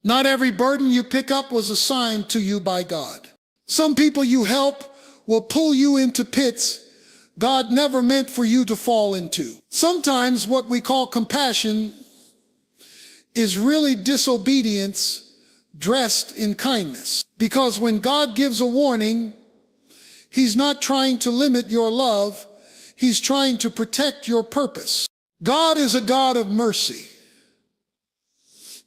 Not every burden you pick up was assigned to you by God. Some people you help will pull you into pits God never meant for you to fall into. Sometimes what we call compassion is really disobedience dressed in kindness. Because when God gives a warning, He's not trying to limit your love, He's trying to protect your purpose. God is a God of mercy,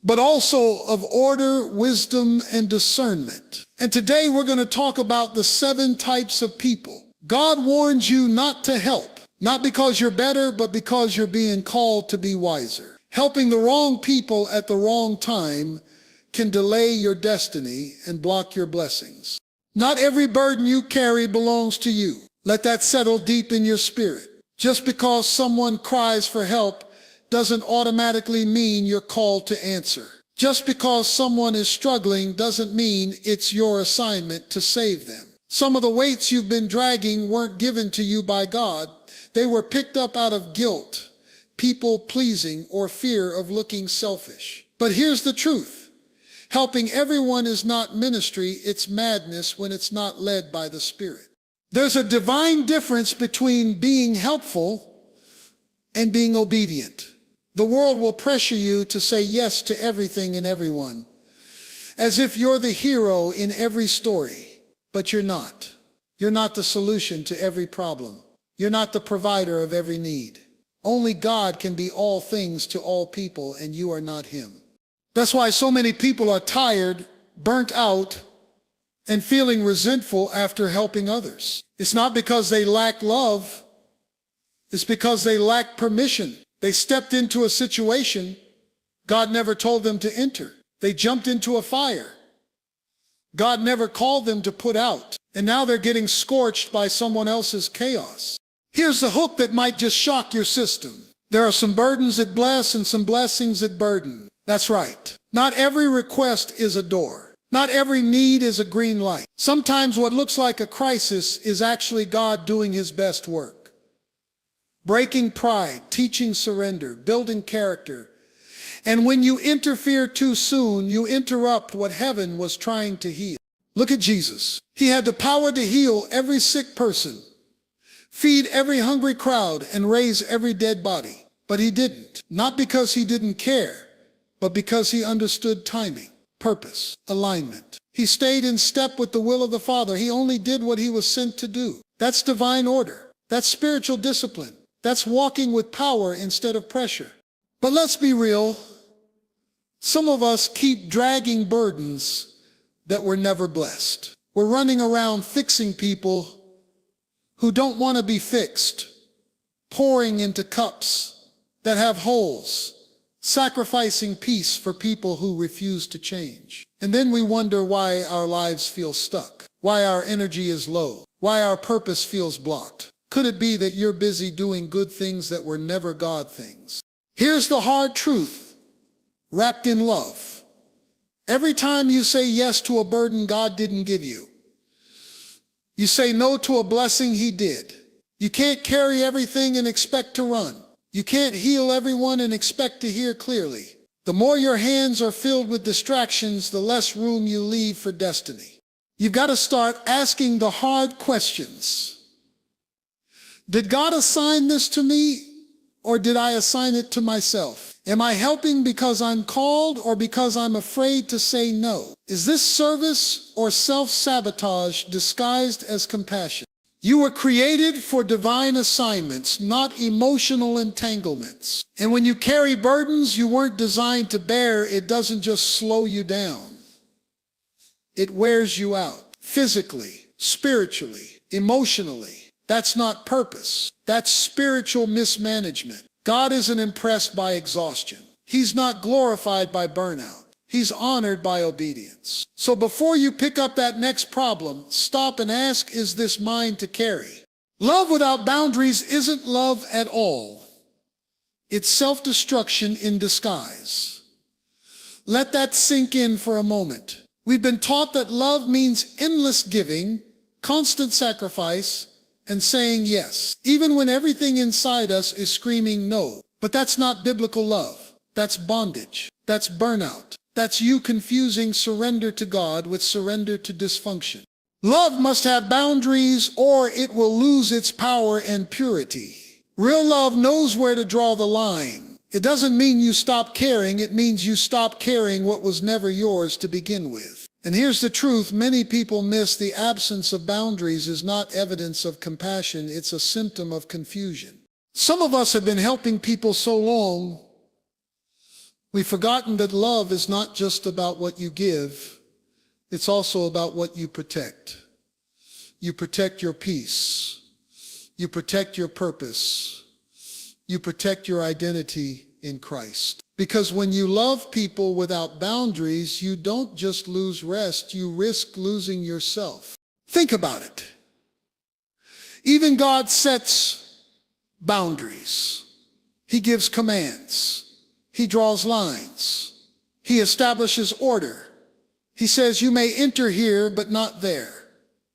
but also of order, wisdom, and discernment. And today we're going to talk about the 7 types of people God warns you not to help, not because you're better, but because you're being called to be wiser. Helping the wrong people at the wrong time can delay your destiny and block your blessings. Not every burden you carry belongs to you. Let that settle deep in your spirit. Just because someone cries for help doesn't automatically mean you're called to answer. Just because someone is struggling doesn't mean it's your assignment to save them. Some of the weights you've been dragging weren't given to you by God. They were picked up out of guilt, people-pleasing, or fear of looking selfish. But here's the truth. Helping everyone is not ministry, it's madness when it's not led by the Spirit. There's a divine difference between being helpful and being obedient. The world will pressure you to say yes to everything and everyone, as if you're the hero in every story. But you're not. You're not the solution to every problem. You're not the provider of every need. Only God can be all things to all people, and you are not Him. That's why so many people are tired, burnt out, and feeling resentful after helping others. It's not because they lack love. It's because they lack permission. They stepped into a situation God never told them to enter. They jumped into a fire God never called them to put out. And now they're getting scorched by someone else's chaos. Here's the hook that might just shock your system. There are some burdens that bless and some blessings that burden. That's right. Not every request is a door. Not every need is a green light. Sometimes what looks like a crisis is actually God doing His best work. Breaking pride, teaching surrender, building character. And when you interfere too soon, you interrupt what heaven was trying to heal. Look at Jesus. He had the power to heal every sick person, feed every hungry crowd, and raise every dead body. But He didn't. Not because He didn't care, but because He understood timing, purpose, alignment. He stayed in step with the will of the Father. He only did what He was sent to do. That's divine order. That's spiritual discipline. That's walking with power instead of pressure. But let's be real. Some of us keep dragging burdens that were never blessed. We're running around fixing people who don't want to be fixed, pouring into cups that have holes, sacrificing peace for people who refuse to change. And then we wonder why our lives feel stuck, why our energy is low, why our purpose feels blocked. Could it be that you're busy doing good things that were never God things? Here's the hard truth, wrapped in love. Every time you say yes to a burden God didn't give you, you say no to a blessing He did. You can't carry everything and expect to run. You can't heal everyone and expect to hear clearly. The more your hands are filled with distractions, the less room you leave for destiny. You've got to start asking the hard questions. Did God assign this to me, or did I assign it to myself? Am I helping because I'm called or because I'm afraid to say no? Is this service or self-sabotage disguised as compassion? You were created for divine assignments, not emotional entanglements. And when you carry burdens you weren't designed to bear, it doesn't just slow you down. It wears you out, physically, spiritually, emotionally. That's not purpose. That's spiritual mismanagement. God isn't impressed by exhaustion. He's not glorified by burnout. He's honored by obedience. So before you pick up that next problem, stop and ask, is this mine to carry? Love without boundaries isn't love at all. It's self-destruction in disguise. Let that sink in for a moment. We've been taught that love means endless giving, constant sacrifice, and saying yes, even when everything inside us is screaming no. But that's not biblical love. That's bondage. That's burnout. That's you confusing surrender to God with surrender to dysfunction. Love must have boundaries or it will lose its power and purity. Real love knows where to draw the line. It doesn't mean you stop caring, it means you stop caring what was never yours to begin with. And here's the truth, many people miss the absence of boundaries is not evidence of compassion, it's a symptom of confusion. Some of us have been helping people so long, we've forgotten that love is not just about what you give, it's also about what you protect. You protect your peace. You protect your purpose. You protect your identity in Christ. Because when you love people without boundaries, you don't just lose rest, you risk losing yourself. Think about it. Even God sets boundaries. He gives commands. He draws lines. He establishes order. He says, you may enter here, but not there.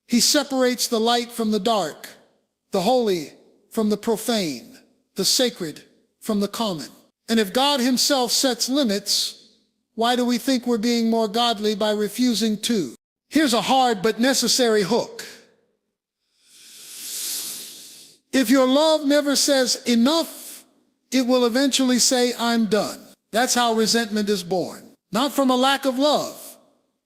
He separates the light from the dark, the holy from the profane, the sacred from the common. And if God himself sets limits, why do we think we're being more godly by refusing to? Here's a hard but necessary hook. If your love never says enough, it will eventually say, I'm done. That's how resentment is born. Not from a lack of love,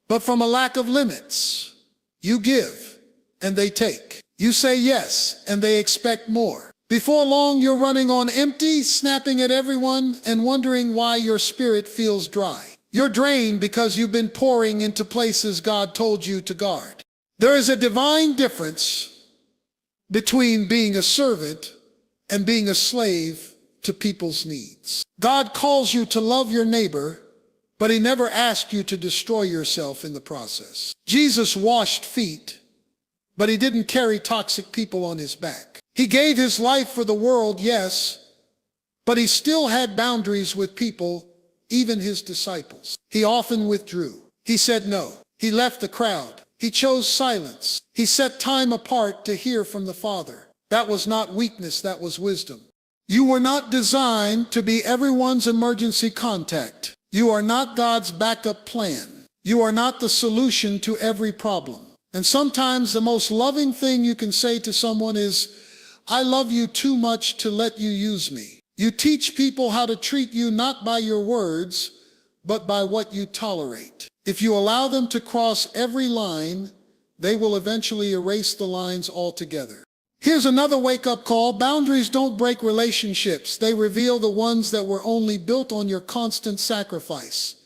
but from a lack of limits. You give, and they take. You say yes, and they expect more. Before long, you're running on empty, snapping at everyone, and wondering why your spirit feels dry. You're drained because you've been pouring into places God told you to guard. There is a divine difference between being a servant and being a slave to people's needs. God calls you to love your neighbor, but he never asked you to destroy yourself in the process. Jesus washed feet, but he didn't carry toxic people on his back. He gave his life for the world, yes, but he still had boundaries with people, even his disciples. He often withdrew. He said no. He left the crowd. He chose silence. He set time apart to hear from the Father. That was not weakness, that was wisdom. You were not designed to be everyone's emergency contact. You are not God's backup plan. You are not the solution to every problem. And sometimes the most loving thing you can say to someone is, I love you too much to let you use me. You teach people how to treat you not by your words, but by what you tolerate. If you allow them to cross every line, they will eventually erase the lines altogether. Here's another wake-up call. Boundaries don't break relationships. They reveal the ones that were only built on your constant sacrifice.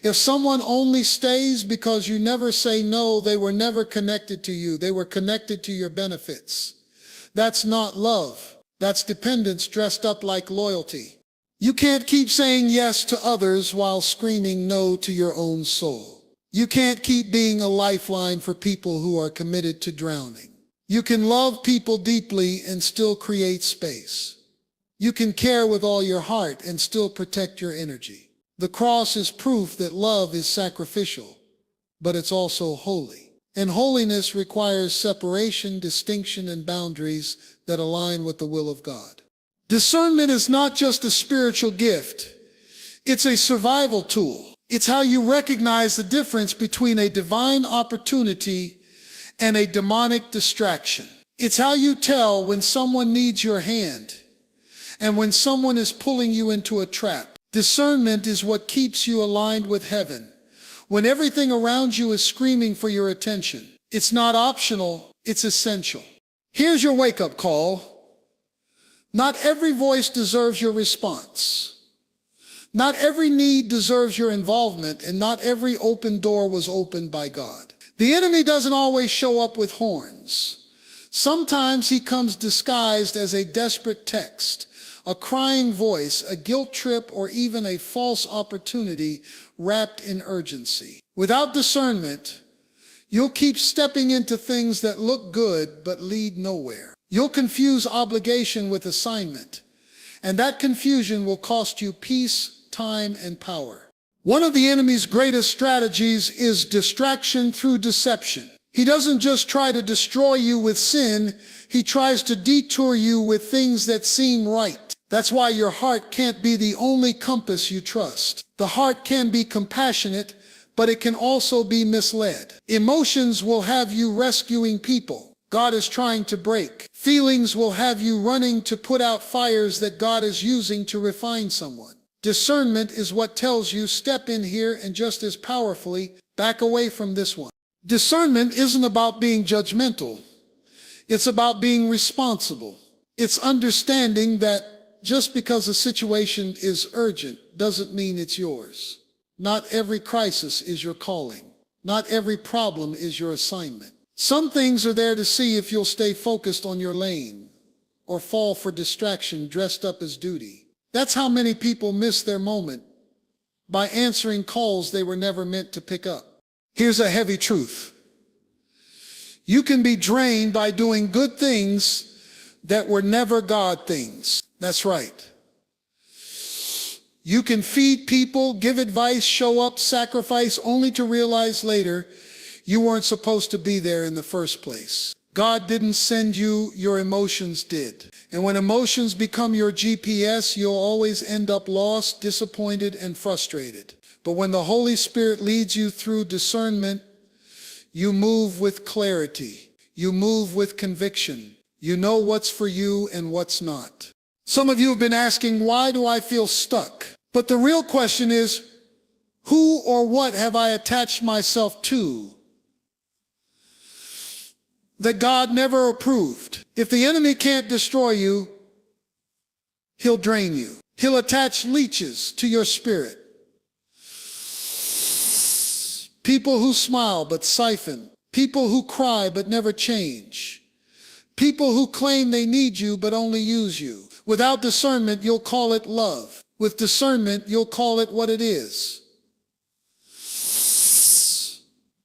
If someone only stays because you never say no, they were never connected to you. They were connected to your benefits. That's not love. That's dependence dressed up like loyalty. You can't keep saying yes to others while screaming no to your own soul. You can't keep being a lifeline for people who are committed to drowning. You can love people deeply and still create space. You can care with all your heart and still protect your energy. The cross is proof that love is sacrificial, but it's also holy. And holiness requires separation, distinction, and boundaries that align with the will of God. Discernment is not just a spiritual gift. It's a survival tool. It's how you recognize the difference between a divine opportunity and a demonic distraction. It's how you tell when someone needs your hand and when someone is pulling you into a trap. Discernment is what keeps you aligned with heaven. When everything around you is screaming for your attention, it's not optional, it's essential. Here's your wake-up call. Not every voice deserves your response. Not every need deserves your involvement, and not every open door was opened by God. The enemy doesn't always show up with horns. Sometimes he comes disguised as a desperate text, a crying voice, a guilt trip, or even a false opportunity wrapped in urgency. Without discernment, you'll keep stepping into things that look good but lead nowhere. You'll confuse obligation with assignment, and that confusion will cost you peace, time, and power. One of the enemy's greatest strategies is distraction through deception. He doesn't just try to destroy you with sin, he tries to detour you with things that seem right. That's why your heart can't be the only compass you trust. The heart can be compassionate, but it can also be misled. Emotions will have you rescuing people God is trying to break. Feelings will have you running to put out fires that God is using to refine someone. Discernment is what tells you step in here and just as powerfully back away from this one. Discernment isn't about being judgmental. It's about being responsible. It's understanding that just because a situation is urgent doesn't mean it's yours. Not every crisis is your calling. Not every problem is your assignment. Some things are there to see if you'll stay focused on your lane or fall for distraction dressed up as duty. That's how many people miss their moment, by answering calls they were never meant to pick up. Here's a heavy truth. You can be drained by doing good things that were never God things. That's right. You can feed people, give advice, show up, sacrifice, only to realize later you weren't supposed to be there in the first place. God didn't send you, your emotions did. And when emotions become your GPS, you'll always end up lost, disappointed, and frustrated. But when the Holy Spirit leads you through discernment, you move with clarity. You move with conviction. You know what's for you and what's not. Some of you have been asking, why do I feel stuck? But the real question is, who or what have I attached myself to that God never approved? If the enemy can't destroy you, he'll drain you. He'll attach leeches to your spirit. People who smile but siphon. People who cry but never change. People who claim they need you but only use you. Without discernment, you'll call it love. With discernment, you'll call it what it is.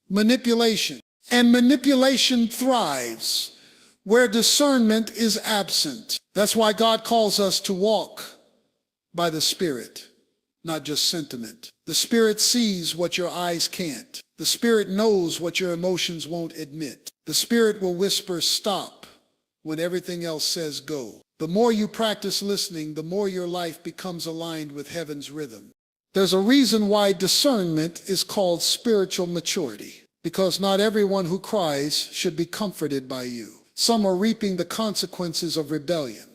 Manipulation. And manipulation thrives where discernment is absent. That's why God calls us to walk by the Spirit, not just sentiment. The Spirit sees what your eyes can't. The Spirit knows what your emotions won't admit. The Spirit will whisper, stop, when everything else says go. The more you practice listening, the more your life becomes aligned with heaven's rhythm. There's a reason why discernment is called spiritual maturity, because not everyone who cries should be comforted by you. Some are reaping the consequences of rebellion,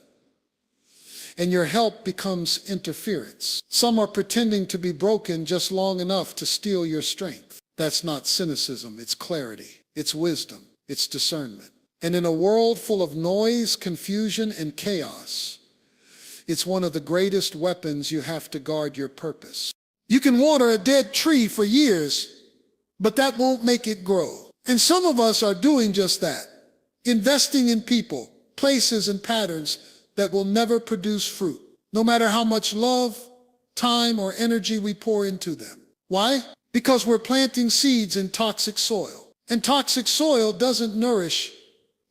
and your help becomes interference. Some are pretending to be broken just long enough to steal your strength. That's not cynicism, it's clarity, it's wisdom, it's discernment. And in a world full of noise, confusion, and chaos, it's one of the greatest weapons you have to guard your purpose. You can water a dead tree for years, but that won't make it grow. And some of us are doing just that, investing in people, places, and patterns that will never produce fruit, no matter how much love, time, or energy we pour into them. Why? Because we're planting seeds in toxic soil. And toxic soil doesn't nourish,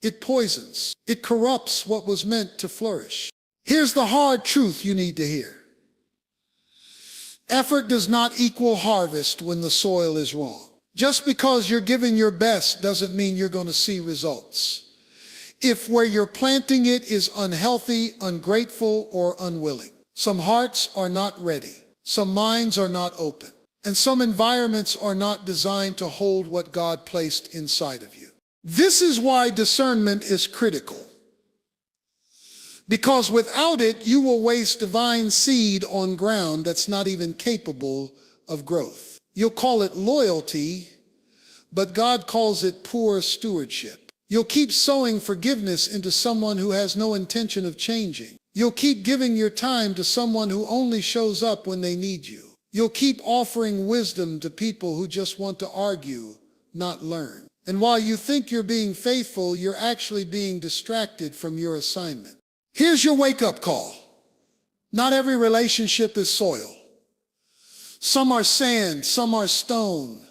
it poisons. It corrupts what was meant to flourish. Here's the hard truth you need to hear. Effort does not equal harvest when the soil is wrong. Just because you're giving your best doesn't mean you're going to see results. If where you're planting it is unhealthy, ungrateful, or unwilling. Some hearts are not ready. Some minds are not open. And some environments are not designed to hold what God placed inside of you. This is why discernment is critical. Because without it, you will waste divine seed on ground that's not even capable of growth. You'll call it loyalty, but God calls it poor stewardship. You'll keep sowing forgiveness into someone who has no intention of changing. You'll keep giving your time to someone who only shows up when they need you. You'll keep offering wisdom to people who just want to argue, not learn. And while you think you're being faithful, you're actually being distracted from your assignment. Here's your wake-up call. Not every relationship is soil. Some are sand, some are stone,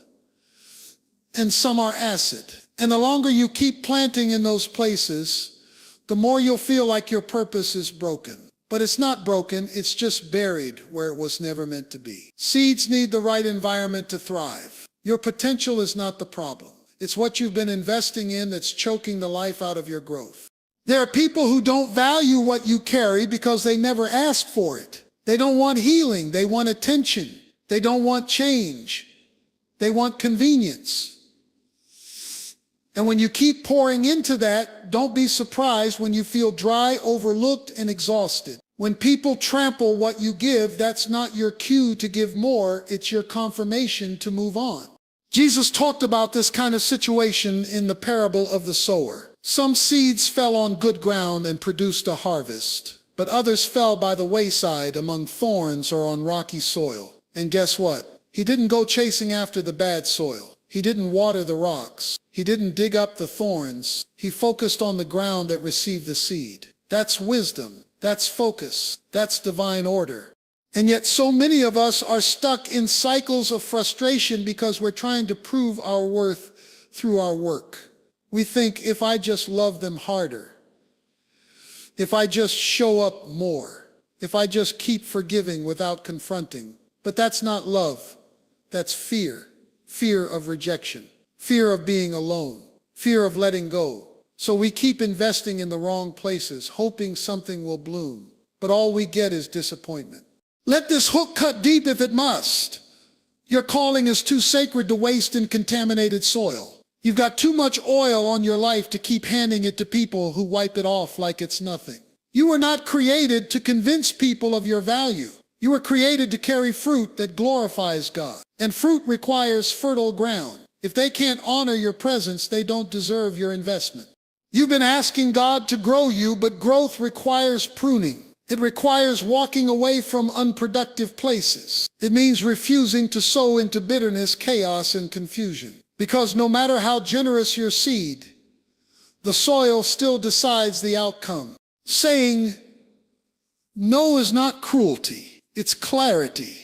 and some are acid. And the longer you keep planting in those places, the more you'll feel like your purpose is broken. But it's not broken, it's just buried where it was never meant to be. Seeds need the right environment to thrive. Your potential is not the problem. It's what you've been investing in that's choking the life out of your growth. There are people who don't value what you carry because they never asked for it. They don't want healing. They want attention. They don't want change. They want convenience. And when you keep pouring into that, don't be surprised when you feel dry, overlooked, and exhausted. When people trample what you give, that's not your cue to give more, it's your confirmation to move on. Jesus talked about this kind of situation in the parable of the sower. Some seeds fell on good ground and produced a harvest, but others fell by the wayside among thorns or on rocky soil. And guess what? He didn't go chasing after the bad soil. He didn't water the rocks. He didn't dig up the thorns. He focused on the ground that received the seed. That's wisdom. That's focus. That's divine order. And yet so many of us are stuck in cycles of frustration because we're trying to prove our worth through our work. We think, if I just love them harder, if I just show up more, if I just keep forgiving without confronting. But that's not love. That's fear. Fear of rejection. Fear of being alone. Fear of letting go. So we keep investing in the wrong places, hoping something will bloom. But all we get is disappointment. Let this hook cut deep if it must. Your calling is too sacred to waste in contaminated soil. You've got too much oil on your life to keep handing it to people who wipe it off like it's nothing. You were not created to convince people of your value. You were created to carry fruit that glorifies God. And fruit requires fertile ground. If they can't honor your presence, they don't deserve your investment. You've been asking God to grow you, but growth requires pruning. It requires walking away from unproductive places. It means refusing to sow into bitterness, chaos, and confusion. Because no matter how generous your seed, the soil still decides the outcome. Saying no is not cruelty. It's clarity.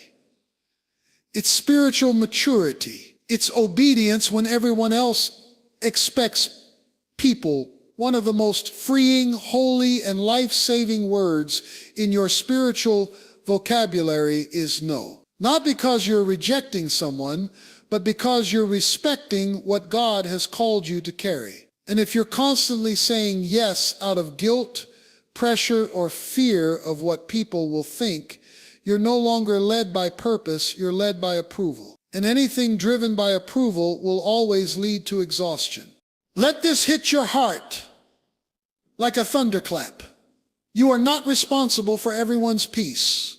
It's spiritual maturity. It's obedience when everyone else expects people. One of the most freeing, holy, and life-saving words in your spiritual vocabulary is no. Not because you're rejecting someone, but because you're respecting what God has called you to carry. And if you're constantly saying yes out of guilt, pressure, or fear of what people will think, you're no longer led by purpose, you're led by approval. And anything driven by approval will always lead to exhaustion. Let this hit your heart like a thunderclap. You are not responsible for everyone's peace.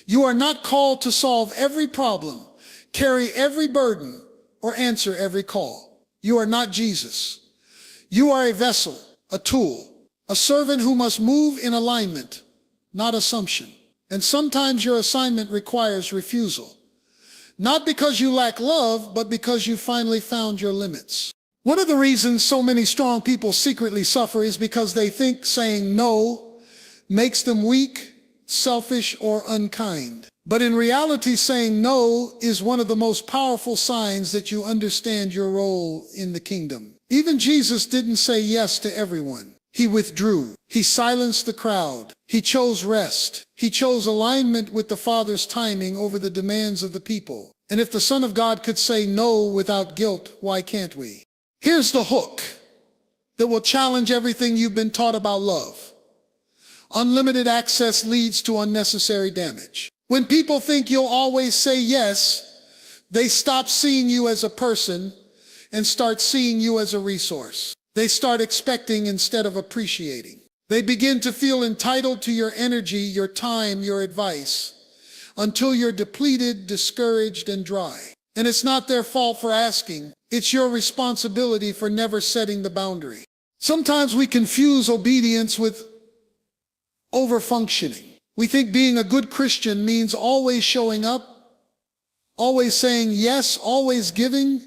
You are not called to solve every problem, carry every burden, or answer every call. You are not Jesus. You are a vessel, a tool, a servant who must move in alignment, not assumption. And sometimes your assignment requires refusal. Not because you lack love, but because you finally found your limits. One of the reasons so many strong people secretly suffer is because they think saying no makes them weak, selfish, or unkind. But in reality, saying no is one of the most powerful signs that you understand your role in the kingdom. Even Jesus didn't say yes to everyone. He withdrew. He silenced the crowd. He chose rest. He chose alignment with the Father's timing over the demands of the people. And if the Son of God could say no without guilt, why can't we? Here's the hook that will challenge everything you've been taught about love. Unlimited access leads to unnecessary damage. When people think you'll always say yes, they stop seeing you as a person and start seeing you as a resource. They start expecting instead of appreciating. They begin to feel entitled to your energy, your time, your advice, until you're depleted, discouraged, and dry. And it's not their fault for asking. It's your responsibility for never setting the boundary. Sometimes we confuse obedience with overfunctioning. We think being a good Christian means always showing up, always saying yes, always giving,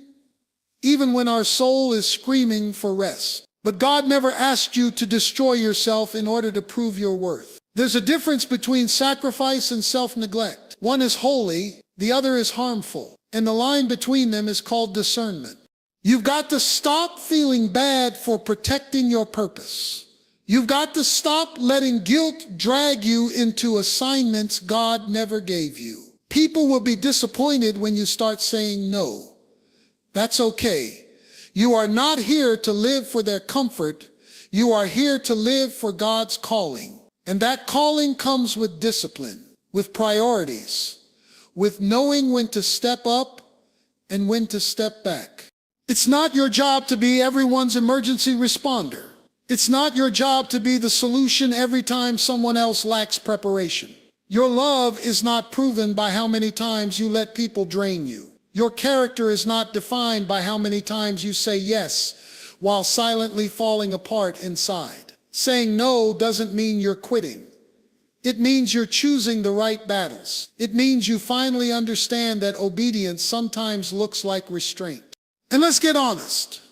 even when our soul is screaming for rest. But God never asked you to destroy yourself in order to prove your worth. There's a difference between sacrifice and self-neglect. One is holy, the other is harmful. And the line between them is called discernment. You've got to stop feeling bad for protecting your purpose. You've got to stop letting guilt drag you into assignments God never gave you. People will be disappointed when you start saying no. That's okay. You are not here to live for their comfort. You are here to live for God's calling. And that calling comes with discipline, with priorities, with knowing when to step up and when to step back. It's not your job to be everyone's emergency responder. It's not your job to be the solution every time someone else lacks preparation. Your love is not proven by how many times you let people drain you. Your character is not defined by how many times you say yes while silently falling apart inside. Saying no doesn't mean you're quitting. It means you're choosing the right battles. It means you finally understand that obedience sometimes looks like restraint. And let's get honest.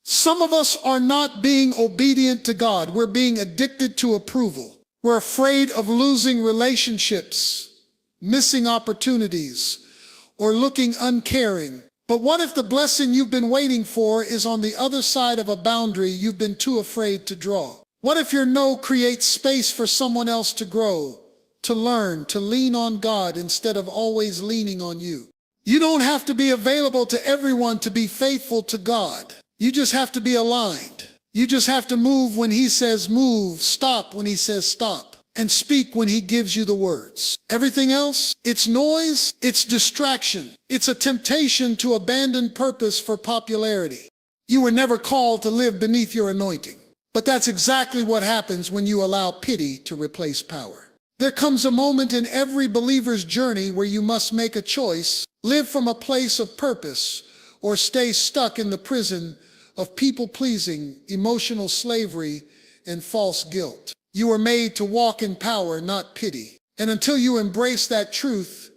Some of us are not being obedient to God. We're being addicted to approval. We're afraid of losing relationships, missing opportunities, or looking uncaring. But what if the blessing you've been waiting for is on the other side of a boundary you've been too afraid to draw? What if your no creates space for someone else to grow, to learn, to lean on God instead of always leaning on you? You don't have to be available to everyone to be faithful to God. You just have to be aligned. You just have to move when He says move, stop when He says stop, and speak when He gives you the words. Everything else, it's noise, it's distraction. It's a temptation to abandon purpose for popularity. You were never called to live beneath your anointing. But that's exactly what happens when you allow pity to replace power. There comes a moment in every believer's journey where you must make a choice, live from a place of purpose, or stay stuck in the prison of people-pleasing, emotional slavery, and false guilt. You were made to walk in power, not pity. And until you embrace that truth,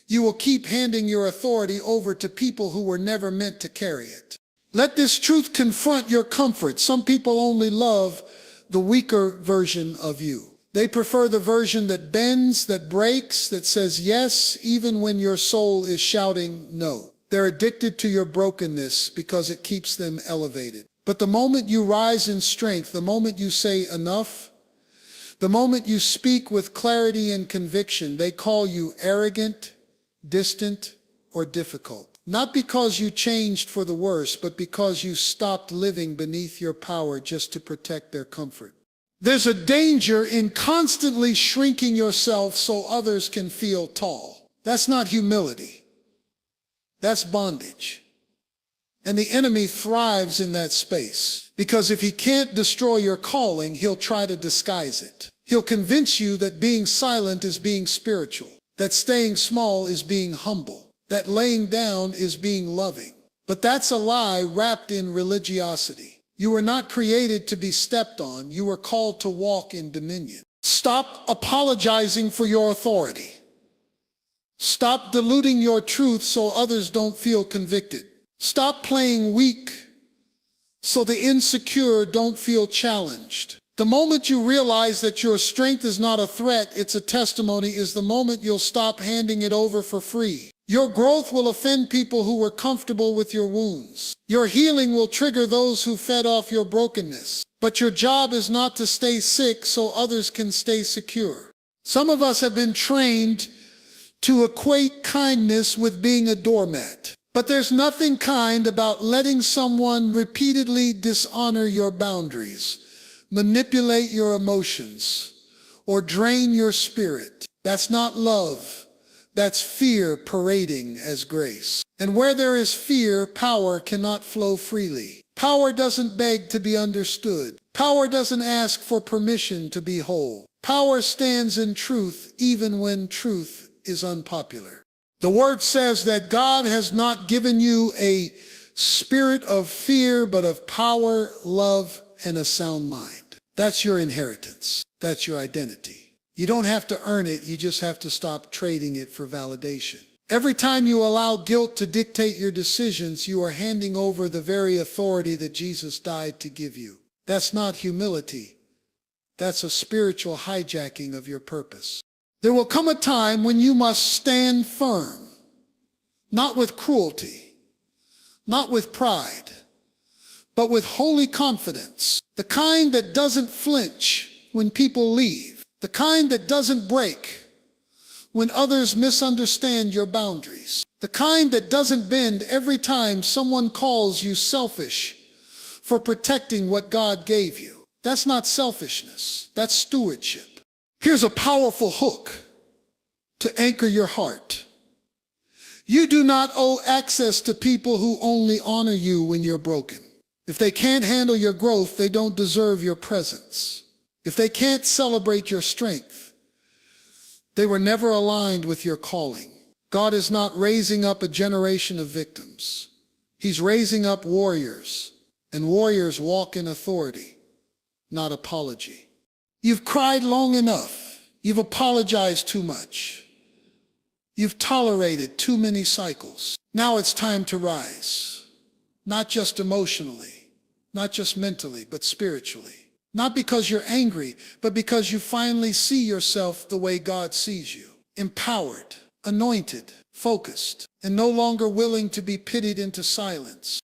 you will keep handing your authority over to people who were never meant to carry it. Let this truth confront your comfort. Some people only love the weaker version of you. They prefer the version that bends, that breaks, that says yes, even when your soul is shouting no. They're addicted to your brokenness because it keeps them elevated. But the moment you rise in strength, the moment you say enough, the moment you speak with clarity and conviction, they call you arrogant, distant, or difficult. Not because you changed for the worse, but because you stopped living beneath your power just to protect their comfort. There's a danger in constantly shrinking yourself so others can feel tall. That's not humility. That's bondage. And the enemy thrives in that space. Because if he can't destroy your calling, he'll try to disguise it. He'll convince you that being silent is being spiritual, that staying small is being humble, that laying down is being loving. But that's a lie wrapped in religiosity. You were not created to be stepped on. You were called to walk in dominion. Stop apologizing for your authority. Stop diluting your truth so others don't feel convicted. Stop playing weak so the insecure don't feel challenged. The moment you realize that your strength is not a threat, it's a testimony, is the moment you'll stop handing it over for free. Your growth will offend people who were comfortable with your wounds. Your healing will trigger those who fed off your brokenness. But your job is not to stay sick so others can stay secure. Some of us have been trained to equate kindness with being a doormat. But there's nothing kind about letting someone repeatedly dishonor your boundaries, manipulate your emotions, or drain your spirit. That's not love. That's fear parading as grace. And where there is fear, power cannot flow freely. Power doesn't beg to be understood. Power doesn't ask for permission to be whole. Power stands in truth even when truth is unpopular. The word says that God has not given you a spirit of fear, but of power, love, and a sound mind. That's your inheritance. That's your identity. You don't have to earn it, you just have to stop trading it for validation. Every time you allow guilt to dictate your decisions, you are handing over the very authority that Jesus died to give you. That's not humility. That's a spiritual hijacking of your purpose. There will come a time when you must stand firm, not with cruelty, not with pride, but with holy confidence, the kind that doesn't flinch when people leave. The kind that doesn't break when others misunderstand your boundaries. The kind that doesn't bend every time someone calls you selfish, for protecting what God gave you. That's not selfishness. That's stewardship. Here's a powerful hook to anchor your heart. You do not owe access to people who only honor you when you're broken. If they can't handle your growth, they don't deserve your presence. If they can't celebrate your strength, they were never aligned with your calling. God is not raising up a generation of victims. He's raising up warriors, and warriors walk in authority, not apology. You've cried long enough. You've apologized too much. You've tolerated too many cycles. Now it's time to rise, not just emotionally, not just mentally, but spiritually. Not because you're angry, but because you finally see yourself the way God sees you. Empowered, anointed, focused, and no longer willing to be pitied into silence.